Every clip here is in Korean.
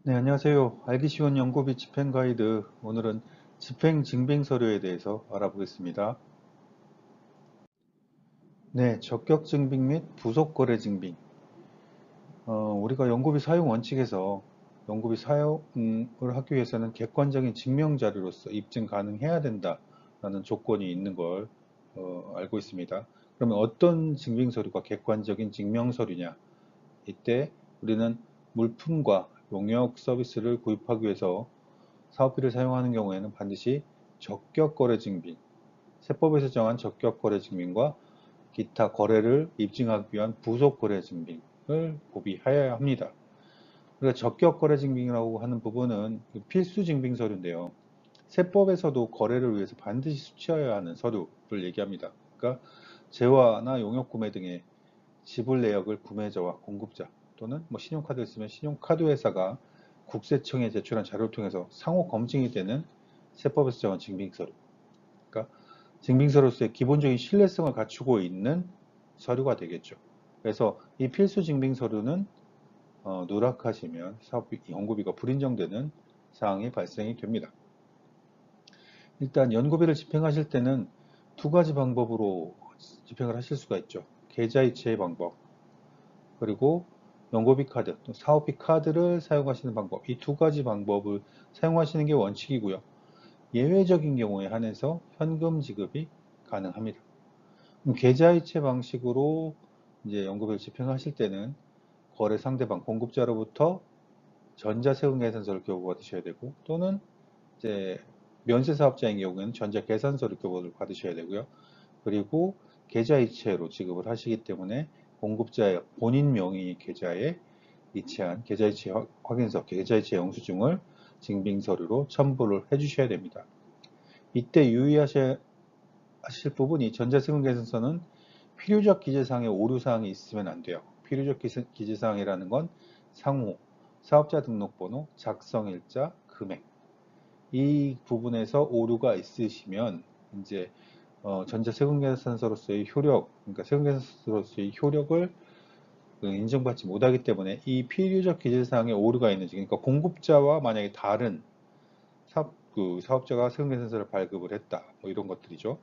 네, 안녕하세요. 알기 쉬운 연구비 집행 가이드. 오늘은 집행 증빙 서류에 대해서 알아보겠습니다. 네, 적격 증빙 및 부속 거래 증빙. 우리가 연구비 사용 원칙에서 연구비 사용을 하기 위해서는 객관적인 증명 자료로서 입증 가능해야 된다라는 조건이 있는 걸 알고 있습니다. 그러면 어떤 증빙 서류가 객관적인 증명 서류냐? 이때 우리는 물품과 용역 서비스를 구입하기 위해서 사업비를 사용하는 경우에는 반드시 적격거래증빙, 세법에서 정한 적격거래증빙과 기타 거래를 입증하기 위한 부속거래증빙을 구비하여야 합니다. 그러니까 적격거래증빙이라고 하는 부분은 필수증빙 서류인데요. 세법에서도 거래를 위해서 반드시 수취해야 하는 서류를 얘기합니다. 그러니까 재화나 용역구매 등의 지불 내역을 구매자와 공급자 또는 신용카드를 쓰면 신용카드 회사가 국세청에 제출한 자료를 통해서 상호 검증이 되는 세법에서 정한 증빙서류. 그러니까 증빙서로서의 기본적인 신뢰성을 갖추고 있는 서류가 되겠죠. 그래서 이 필수 증빙서류는 누락하시면 사업비, 연구비가 불인정되는 사항이 발생이 됩니다. 일단 연구비를 집행하실 때는 두 가지 방법으로 집행을 하실 수가 있죠. 계좌이체의 방법, 그리고 연구비 카드, 또 사업비 카드를 사용하시는 방법, 이 두 가지 방법을 사용하시는 게 원칙이고요. 예외적인 경우에 한해서 현금 지급이 가능합니다. 계좌이체 방식으로 이제 연구비를 집행하실 때는 거래 상대방 공급자로부터 전자세금계산서를 교부받으셔야 되고, 또는 이제 면세사업자인 경우에는 전자계산서를 교부를 받으셔야 되고요. 그리고 계좌이체로 지급을 하시기 때문에 공급자의 본인 명의 계좌에 이체한 계좌이체 확인서, 계좌이체 영수증을 증빙서류로 첨부를 해주셔야 됩니다. 이때 유의하실 부분이 전자세금계산서는 필요적 기재사항에 오류사항이 있으면 안 돼요. 필요적 기재사항이라는 건 상호, 사업자 등록번호, 작성일자, 금액. 이 부분에서 오류가 있으시면 이제 전자세금계산서로서의 효력, 그러니까 세금계산서로서의 효력을 인정받지 못하기 때문에 이 필요적 기재사항에 오류가 있는지, 그러니까 공급자와 만약에 다른 사업자가 세금계산서를 발급을 했다, 이런 것들이죠.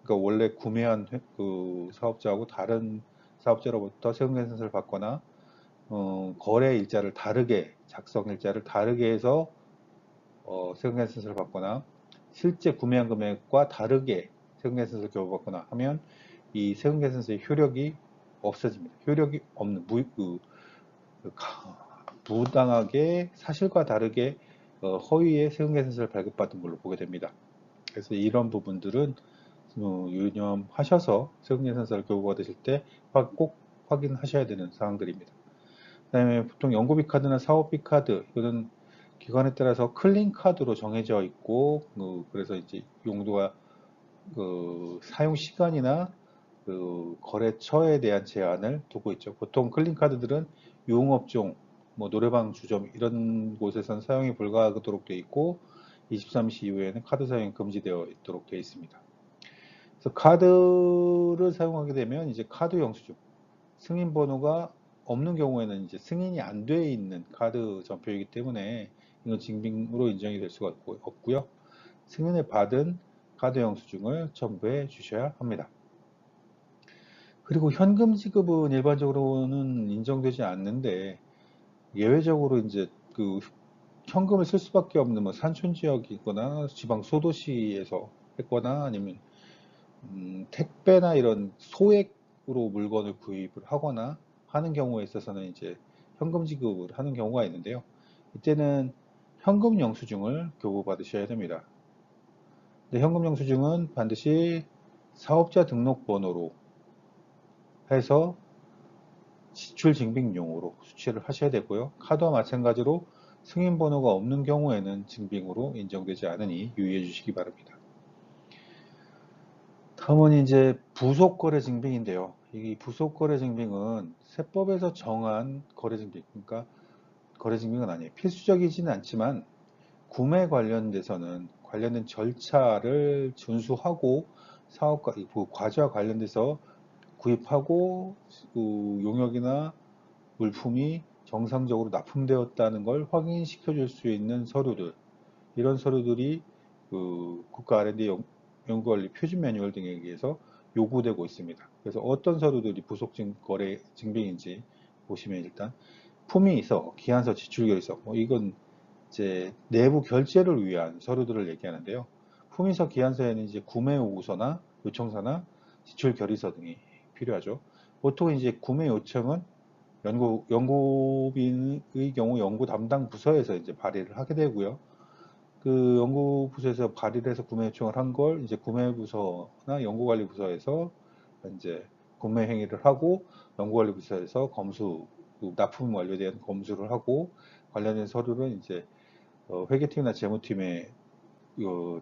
그러니까 원래 구매한 그 사업자하고 다른 사업자로부터 세금계산서를 받거나 거래 일자를 다르게, 작성 일자를 다르게 해서 세금계산서를 받거나 실제 구매한 금액과 다르게 세금계산서를 교부받거나 하면 이 세금계산서의 효력이 없어집니다. 효력이 없는 부당하게 사실과 다르게 허위의 세금계산서를 발급받은 걸로 보게 됩니다. 그래서 이런 부분들은 유념하셔서 세금계산서를 교부받으실 때 꼭 확인하셔야 되는 사항들입니다. 그 다음에 보통 연구비 카드나 사업비 카드, 이거는 기관에 따라서 클린 카드로 정해져 있고, 그래서 이제 용도가 사용 시간이나 거래처에 대한 제한을 두고 있죠. 보통 클린 카드들은 유흥업종, 노래방, 주점 이런 곳에선 사용이 불가하도록 되어 있고 23시 이후에는 카드 사용이 금지되어 있도록 되어 있습니다. 그래서 카드를 사용하게 되면 이제 카드 영수증, 승인 번호가 없는 경우에는 이제 승인이 안 돼 있는 카드 전표이기 때문에 이건 증빙으로 인정이 될 수가 없고요. 승인을 받은 카드 영수증을 첨부해 주셔야 합니다. 그리고 현금 지급은 일반적으로는 인정되지 않는데 예외적으로 이제 현금을 쓸 수밖에 없는 산촌 지역이거나 지방 소도시에서 했거나 아니면 택배나 이런 소액으로 물건을 구입을 하거나 하는 경우에 있어서는 이제 현금 지급을 하는 경우가 있는데요. 이때는 현금 영수증을 교부받으셔야 됩니다. 근데 현금 영수증은 반드시 사업자 등록번호로 해서 지출 증빙용으로 수취를 하셔야 되고요. 카드와 마찬가지로 승인 번호가 없는 경우에는 증빙으로 인정되지 않으니 유의해 주시기 바랍니다. 다음은 이제 부속거래 증빙인데요. 이 부속거래 증빙은 세법에서 정한 거래 증빙, 그러니까 거래 증빙은 아니에요. 필수적이지는 않지만 구매 관련돼서는 관련된 절차를 준수하고 사업과 과제와 관련돼서 구입하고 용역이나 물품이 정상적으로 납품되었다는 걸 확인시켜 줄 수 있는 서류들, 이런 서류들이 그 국가 R&D 연구관리 표준 매뉴얼 등에 의해서 요구되고 있습니다. 그래서 어떤 서류들이 부속 거래 증빙인지 보시면 일단 품위서, 기한서, 지출결의서, 이건 이제 내부 결제를 위한 서류들을 얘기하는데요. 품위서, 기한서에는 이제 구매 요구서나 요청서나 지출 결의서 등이 필요하죠. 보통 이제 구매 요청은 연구빈의 경우 연구 담당 부서에서 이제 발의를 하게 되고요. 그 연구부서에서 발의를 해서 구매 요청을 한 걸 이제 구매부서나 연구관리부서에서 이제 구매 행위를 하고 연구관리부서에서 검수, 납품 완료에 대한 검수를 하고 관련된 서류를 이제 회계팀이나 재무팀에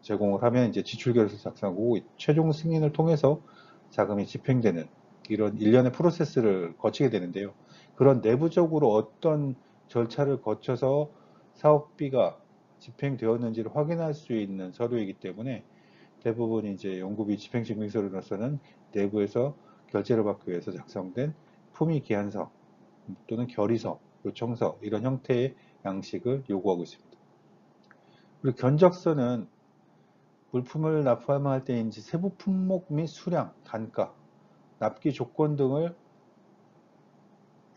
제공을 하면 이제 지출결의서 작성하고 최종 승인을 통해서 자금이 집행되는 이런 일련의 프로세스를 거치게 되는데요. 그런 내부적으로 어떤 절차를 거쳐서 사업비가 집행되었는지를 확인할 수 있는 서류이기 때문에 대부분 이제 연구비 집행증명서로서는 내부에서 결제를 받기 위해서 작성된 품위기한서 또는 결의서, 요청서 이런 형태의 양식을 요구하고 있습니다. 그리고 견적서는 물품을 납품할 때인지 세부 품목 및 수량, 단가, 납기 조건 등을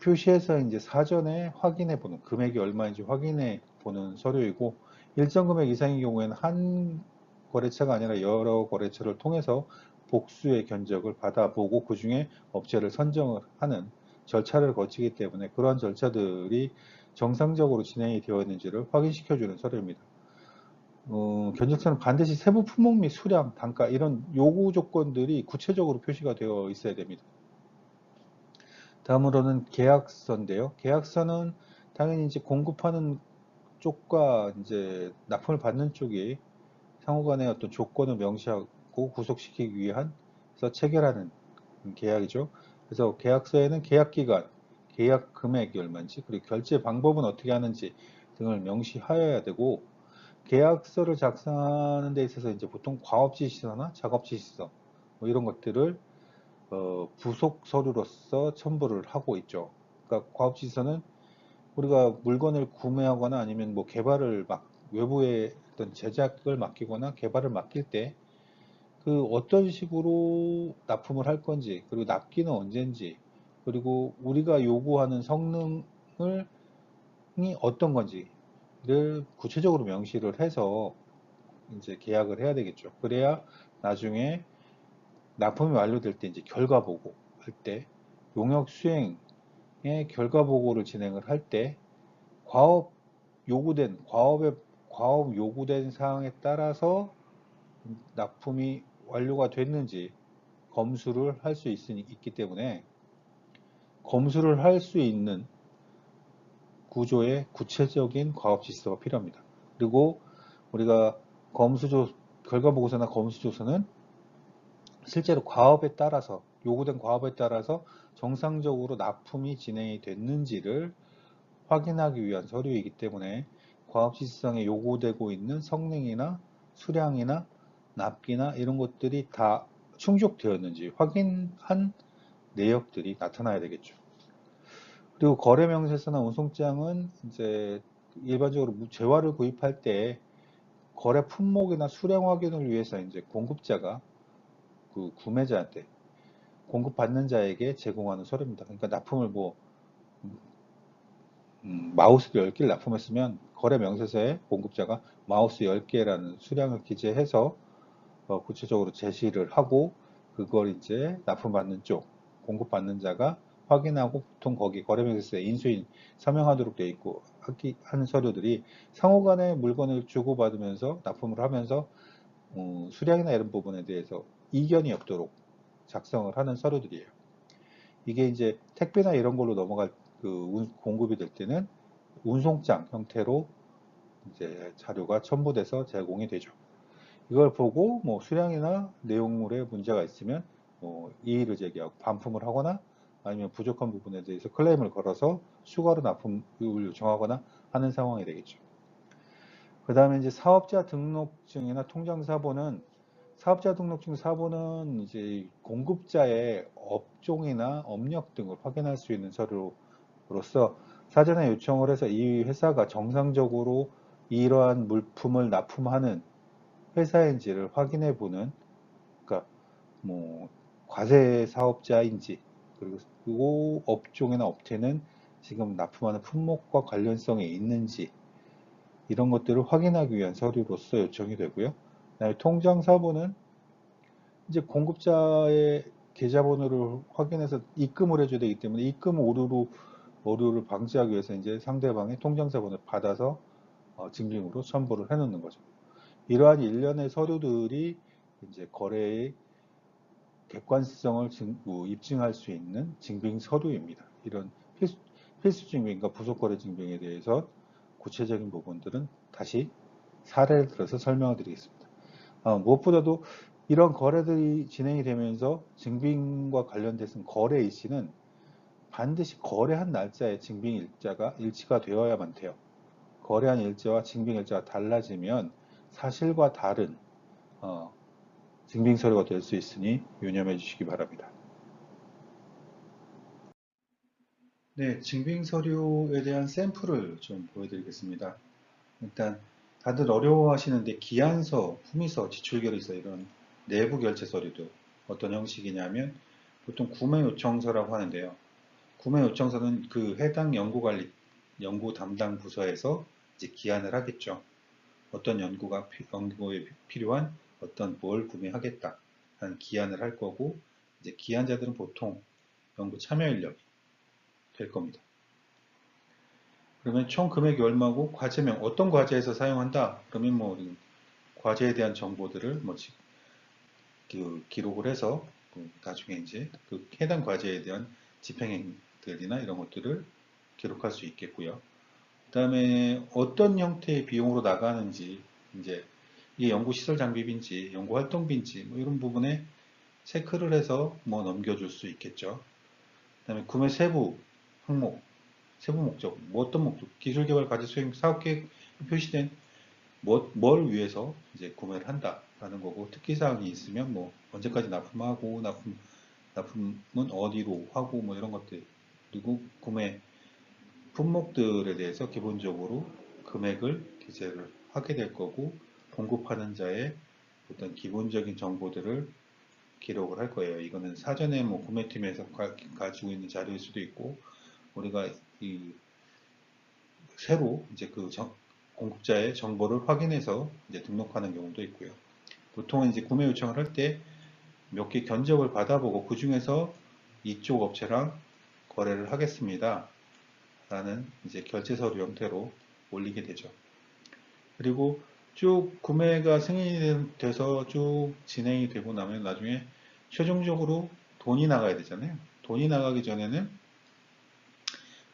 표시해서 이제 사전에 확인해 보는, 금액이 얼마인지 확인해 보는 서류이고, 일정 금액 이상의 경우에는 한 거래처가 아니라 여러 거래처를 통해서 복수의 견적을 받아보고 그 중에 업체를 선정을 하는 절차를 거치기 때문에 그러한 절차들이 정상적으로 진행이 되었는지를 확인시켜주는 서류입니다. 견적서는 반드시 세부 품목 및 수량, 단가 이런 요구 조건들이 구체적으로 표시가 되어 있어야 됩니다. 다음으로는 계약서인데요. 계약서는 당연히 이제 공급하는 쪽과 이제 납품을 받는 쪽이 상호간의 어떤 조건을 명시하고 구속시키기 위해서 체결하는 계약이죠. 그래서 계약서에는 계약 기간, 계약 금액이 얼마인지, 그리고 결제 방법은 어떻게 하는지 등을 명시하여야 되고, 계약서를 작성하는 데 있어서 이제 보통 과업지시서나 작업지시서 이런 것들을 부속 서류로서 첨부를 하고 있죠. 그러니까 과업지시서는 우리가 물건을 구매하거나 아니면 뭐 개발을 외부에 어떤 제작을 맡기거나 개발을 맡길 때 그 어떤 식으로 납품을 할 건지, 그리고 납기는 언제인지, 그리고 우리가 요구하는 성능이 어떤 건지를 구체적으로 명시를 해서 이제 계약을 해야 되겠죠. 그래야 나중에 납품이 완료될 때 이제 결과 보고 할 때, 용역 수행의 결과 보고를 진행을 할 때 과업 요구된 사항에 따라서 납품이 완료가 됐는지 검수를 할 수 있기 때문에 검수를 할 수 있는 구조의 구체적인 과업지시서가 필요합니다. 그리고 우리가 결과보고서나 검수조서는 실제로 과업에 따라서 요구된 과업에 따라서 정상적으로 납품이 진행이 됐는지를 확인하기 위한 서류이기 때문에 과업지시성에 요구되고 있는 성능이나 수량이나 납기나 이런 것들이 다 충족되었는지 확인한 내역들이 나타나야 되겠죠. 그리고 거래명세서나 운송장은 이제 일반적으로 재화를 구입할 때 거래 품목이나 수량 확인을 위해서 이제 공급자가 그 구매자한테 공급받는 자에게 제공하는 서류입니다. 그러니까 납품을 마우스를 10개를 납품했으면 거래 명세서에 공급자가 마우스 10개라는 수량을 기재해서 구체적으로 제시를 하고 그걸 이제 납품받는 쪽, 공급받는 자가 확인하고 보통 거기 거래 명세서에 인수인 서명하도록 되어 있고 하는 서류들이 상호간에 물건을 주고받으면서 납품을 하면서 수량이나 이런 부분에 대해서 이견이 없도록 작성을 하는 서류들이에요. 이게 이제 택배나 이런 걸로 넘어갈 공급이 될 때는 운송장 형태로 이제 자료가 첨부돼서 제공이 되죠. 이걸 보고 뭐 수량이나 내용물에 문제가 있으면 이의를 제기하고 반품을 하거나 아니면 부족한 부분에 대해서 클레임을 걸어서 추가로 납품을 요청하거나 하는 상황이 되겠죠. 그 다음에 이제 사업자 등록증이나 통장사본은 사업자 등록증 사본은 이제 공급자의 업종이나 업력 등을 확인할 수 있는 서류로서 사전에 요청을 해서 이 회사가 정상적으로 이러한 물품을 납품하는 회사인지를 확인해 보는, 그러니까 뭐 과세 사업자인지, 그리고 그 업종이나 업체는 지금 납품하는 품목과 관련성이 있는지, 이런 것들을 확인하기 위한 서류로서 요청이 되고요. 그다음에 통장사본은 이제 공급자의 계좌번호를 확인해서 입금을 해줘야 되기 때문에 입금 오류를 방지하기 위해서 이제 상대방의 통장사본을 받아서 증빙으로 첨부를 해놓는 거죠. 이러한 일련의 서류들이 이제 거래의 객관성을 입증할 수 있는 증빙 서류입니다. 이런 필수 증빙과 부속 거래 증빙에 대해서 구체적인 부분들은 다시 사례를 들어서 설명을 드리겠습니다. 무엇보다도 이런 거래들이 진행이 되면서 증빙과 관련돼서 거래 일시는 반드시 거래한 날짜의 증빙 일자가 일치가 되어야만 돼요. 거래한 일자와 증빙 일자가 달라지면 사실과 다른 증빙 서류가 될 수 있으니 유념해 주시기 바랍니다. 네, 증빙 서류에 대한 샘플을 좀 보여드리겠습니다. 일단 다들 어려워하시는데 기한서, 품위서, 지출결의서 이런 내부 결제 서류도 어떤 형식이냐면 보통 구매 요청서라고 하는데요. 구매 요청서는 그 해당 연구 담당 부서에서 이제 기한을 하겠죠. 어떤 연구에 필요한 어떤 뭘 구매하겠다 하는 기한을 할 거고, 이제 기한자들은 보통 연구 참여 인력이 될 겁니다. 그러면 총 금액이 얼마고 과제명 어떤 과제에서 사용한다? 그러면 뭐 과제에 대한 정보들을 뭐 기록을 해서 나중에 이제 그 해당 과제에 대한 집행들이나 이런 것들을 기록할 수 있겠고요. 그 다음에 어떤 형태의 비용으로 나가는지, 이제 이게 연구시설 장비인지 연구활동비인지 뭐 이런 부분에 체크를 해서 뭐 넘겨줄 수 있겠죠. 그 다음에 구매 세부 항목, 세부 목적, 뭐 어떤 목적, 기술개발 과제 수행 사업계획 표시된 뭘 위해서 이제 구매를 한다라는 거고, 특기사항이 있으면 뭐 언제까지 납품하고 납품은 어디로 하고 뭐 이런 것들, 그리고 구매 품목들에 대해서 기본적으로 금액을 기재를 하게 될 거고, 공급하는 자의 어떤 기본적인 정보들을 기록을 할 거예요. 이거는 사전에 뭐 구매팀에서 가지고 있는 자료일 수도 있고, 우리가 이 새로 이제 그 공급자의 정보를 확인해서 이제 등록하는 경우도 있고요. 보통은 이제 구매 요청을 할 때 몇 개 견적을 받아보고 그 중에서 이쪽 업체랑 거래를 하겠습니다. 라는 이제 결제 서류 형태로 올리게 되죠. 그리고 쭉 구매가 승인이 돼서 쭉 진행이 되고 나면 나중에 최종적으로 돈이 나가야 되잖아요. 돈이 나가기 전에는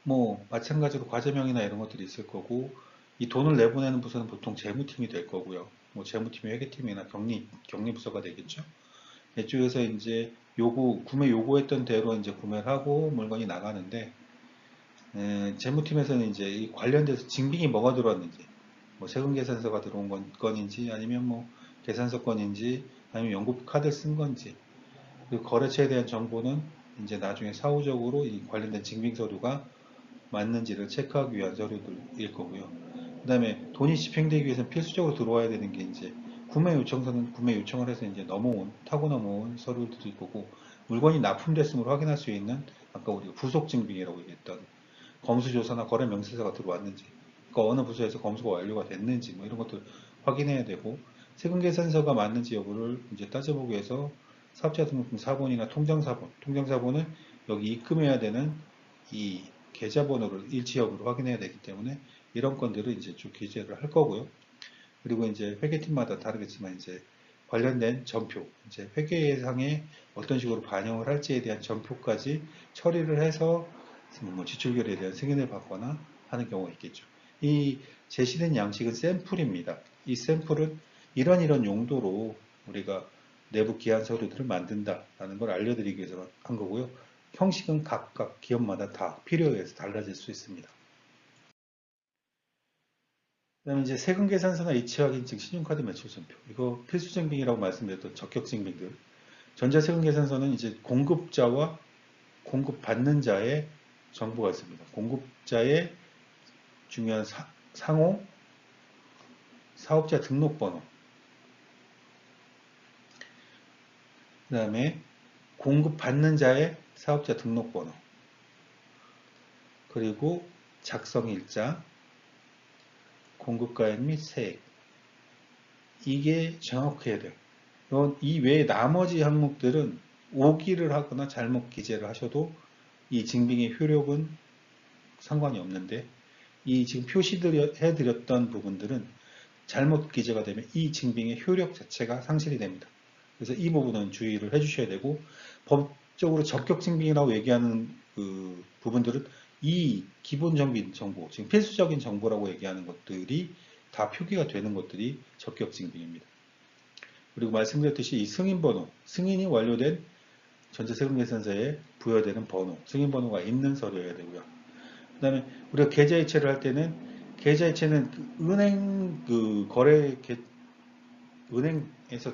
뭐 마찬가지로 과제명이나 이런 것들이 있을 거고, 이 돈을 내보내는 부서는 보통 재무팀이 될 거고요. 뭐 재무팀이 회계팀이나 경리부서가 되겠죠. 이쪽에서 이제 구매 요구했던 대로 이제 구매를 하고 물건이 나가는데, 재무팀에서는 이제 이 관련돼서 증빙이 뭐가 들어왔는지, 뭐 세금 계산서가 들어온 건인지, 아니면 뭐 계산서 건인지, 아니면 연구비 카드 쓴 건지, 그리고 거래처에 대한 정보는 이제 나중에 사후적으로 이 관련된 증빙 서류가 맞는지를 체크하기 위한 서류들일 거고요. 그 다음에 돈이 집행되기 위해서는 필수적으로 들어와야 되는 게 이제 구매 요청서는 구매 요청을 해서 이제 타고 넘어온 서류들일 거고, 물건이 납품됐음을 확인할 수 있는 아까 우리가 부속 증빙이라고 얘기했던 검수조사나 거래 명세서가 들어왔는지, 그러니까 어느 부서에서 검수가 완료가 됐는지 뭐 이런 것들 확인해야 되고, 세금 계산서가 맞는지 여부를 이제 따져보기 위해서 사업자 등록금 사본이나 통장사본은 여기 입금해야 되는 이 계좌번호를 일치 여부를 확인해야 되기 때문에 이런 건들을 이제 쭉 기재를 할 거고요. 그리고 이제 회계팀마다 다르겠지만 이제 관련된 전표, 이제 회계예상에 어떤 식으로 반영을 할지에 대한 전표까지 처리를 해서 뭐 지출결에 대한 승인을 받거나 하는 경우가 있겠죠. 이 제시된 양식은 샘플입니다. 이 샘플은 이런 용도로 우리가 내부 기한 서류들을 만든다라는 걸 알려드리기 위해서 한 거고요. 형식은 각각 기업마다 다 필요에 의해서 달라질 수 있습니다. 그다음에 이제 세금 계산서나 이체 확인 즉 신용카드 매출 전표. 이거 필수 증빙이라고 말씀드렸던 적격 증빙들. 전자세금 계산서는 이제 공급자와 공급받는 자의 정보가 있습니다. 공급자의 중요한 상호, 사업자 등록번호, 그 다음에 공급받는 자의 사업자 등록번호, 그리고 작성일자, 공급가액 및 세액. 이게 정확해야 돼요. 이 외에 나머지 항목들은 오기를 하거나 잘못 기재를 하셔도 이 증빙의 효력은 상관이 없는데, 이 지금 표시해드렸던 부분들은 잘못 기재가 되면 이 증빙의 효력 자체가 상실이 됩니다. 그래서 이 부분은 주의를 해주셔야 되고, 법적으로 적격 증빙이라고 얘기하는 그 부분들은 이 기본적인 정보, 지금 필수적인 정보라고 얘기하는 것들이 다 표기가 되는 것들이 적격 증빙입니다. 그리고 말씀드렸듯이 이 승인번호, 승인이 완료된 전자세금계산서에 부여되는 번호, 승인번호가 있는 서류여야 되고요. 그 다음에 우리가 계좌이체를 할 때는 계좌이체는 그 은행 은행에서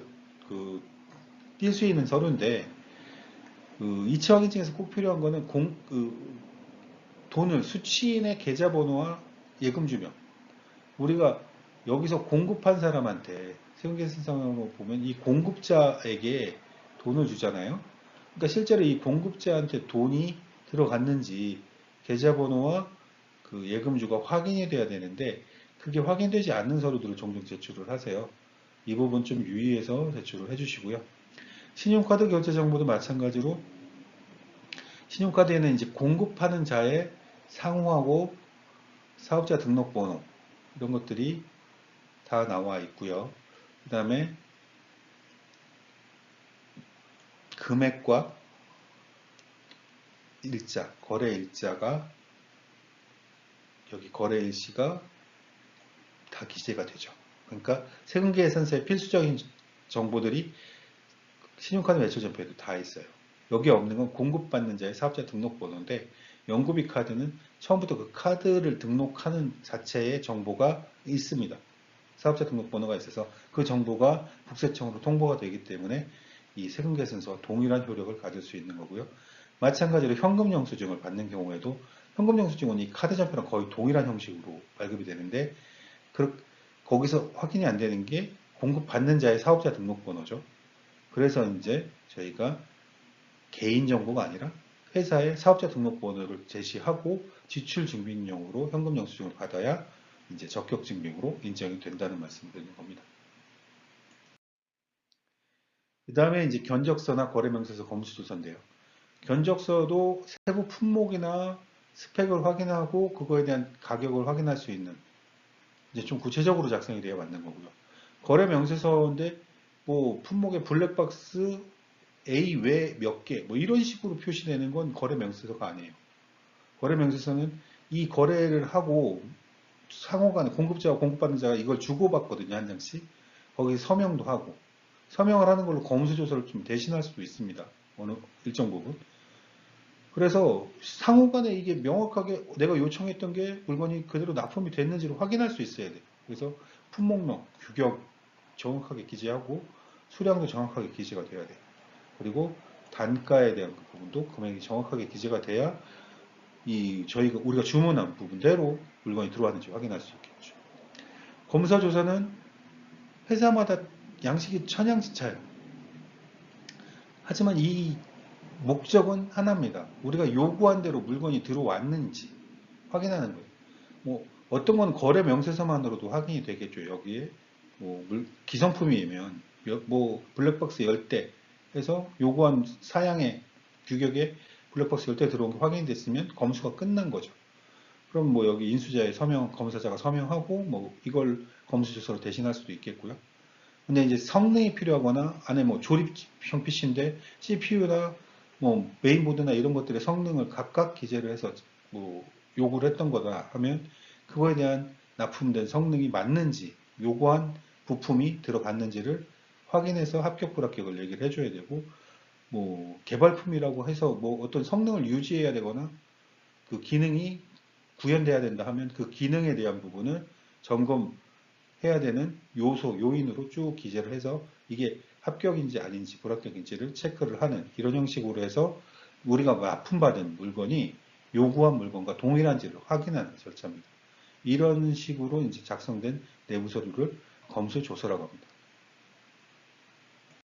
띌 수 있는 서류인데, 이체 확인증에서 꼭 필요한 거는 돈을 수취인의 계좌번호와 예금주명. 우리가 여기서 공급한 사람한테 세금계산서로 보면 이 공급자에게 돈을 주잖아요. 그러니까 실제로 이 공급자한테 돈이 들어갔는지 계좌번호와 그 예금주가 확인이 돼야 되는데, 그게 확인되지 않는 서류들을 종종 제출을 하세요. 이 부분 좀 유의해서 제출을 해주시고요. 신용카드 결제 정보도 마찬가지로 신용카드에는 이제 공급하는 자의 상호하고 사업자 등록번호 이런 것들이 다 나와 있고요. 그 다음에 금액과 일자, 거래 일자가 여기 거래 일시가 다 기재가 되죠. 그러니까 세금계산서의 필수적인 정보들이 신용카드 매출 전표에도 다 있어요. 여기 없는 건 공급받는 자의 사업자 등록번호인데, 연구비 카드는 처음부터 그 카드를 등록하는 자체의 정보가 있습니다. 사업자 등록번호가 있어서 그 정보가 국세청으로 통보가 되기 때문에 이 세금계산서와 동일한 효력을 가질 수 있는 거고요. 마찬가지로 현금 영수증을 받는 경우에도 현금 영수증은 이 카드 전표랑 거의 동일한 형식으로 발급이 되는데, 거기서 확인이 안 되는 게 공급받는 자의 사업자 등록번호죠. 그래서 이제 저희가 개인정보가 아니라 회사의 사업자 등록번호를 제시하고 지출 증빙용으로 현금 영수증을 받아야 이제 적격 증빙으로 인정이 된다는 말씀을 드리는 겁니다. 그 다음에 이제 견적서나 거래명세서 검수조서인데요. 견적서도 세부 품목이나 스펙을 확인하고 그거에 대한 가격을 확인할 수 있는, 이제 좀 구체적으로 작성이 되어 맞는 거고요. 거래명세서인데 뭐 품목의 블랙박스 A 외 몇 개, 뭐 이런 식으로 표시되는 건 거래명세서가 아니에요. 거래명세서는 이 거래를 하고 상호간에 공급자와 공급받는 자가 이걸 주고받거든요, 한 장씩. 거기 서명도 하고. 서명을 하는 걸로 검수조서를 좀 대신할 수도 있습니다. 어느 일정 부분. 그래서 상호간에 이게 명확하게 내가 요청했던 게 물건이 그대로 납품이 됐는지를 확인할 수 있어야 돼요. 그래서 품목명, 규격 정확하게 기재하고 수량도 정확하게 기재가 돼야 돼요. 그리고 단가에 대한 그 부분도 금액이 정확하게 기재가 돼야 우리가 주문한 부분대로 물건이 들어왔는지 확인할 수 있겠죠. 검사조사는 회사마다 양식이 천양지차예요. 하지만 이 목적은 하나입니다. 우리가 요구한 대로 물건이 들어왔는지 확인하는 거예요. 뭐 어떤 건 거래 명세서만으로도 확인이 되겠죠. 여기에 뭐 기성품이면 뭐 블랙박스 10대 해서 요구한 사양의 규격에 블랙박스 10대 들어온 게 확인됐으면 검수가 끝난 거죠. 그럼 뭐 여기 인수자의 서명, 검사자가 서명하고 뭐 이걸 검수조서로 대신할 수도 있겠고요. 근데 이제 성능이 필요하거나 안에 뭐 조립형 PC인데 CPU나 뭐 메인보드나 이런 것들의 성능을 각각 기재를 해서 뭐 요구를 했던 거다 하면 그거에 대한 납품된 성능이 맞는지, 요구한 부품이 들어갔는지를 확인해서 합격 불합격을 얘기를 해줘야 되고, 뭐 개발품이라고 해서 뭐 어떤 성능을 유지해야 되거나 그 기능이 구현돼야 된다 하면 그 기능에 대한 부분을 점검해야 되는 요소, 요인으로 쭉 기재를 해서 이게 합격인지 아닌지 불합격인지를 체크를 하는 이런 형식으로 해서 우리가 납품받은 물건이 요구한 물건과 동일한지를 확인하는 절차입니다. 이런 식으로 이제 작성된 내부 서류를 검수조서라고 합니다.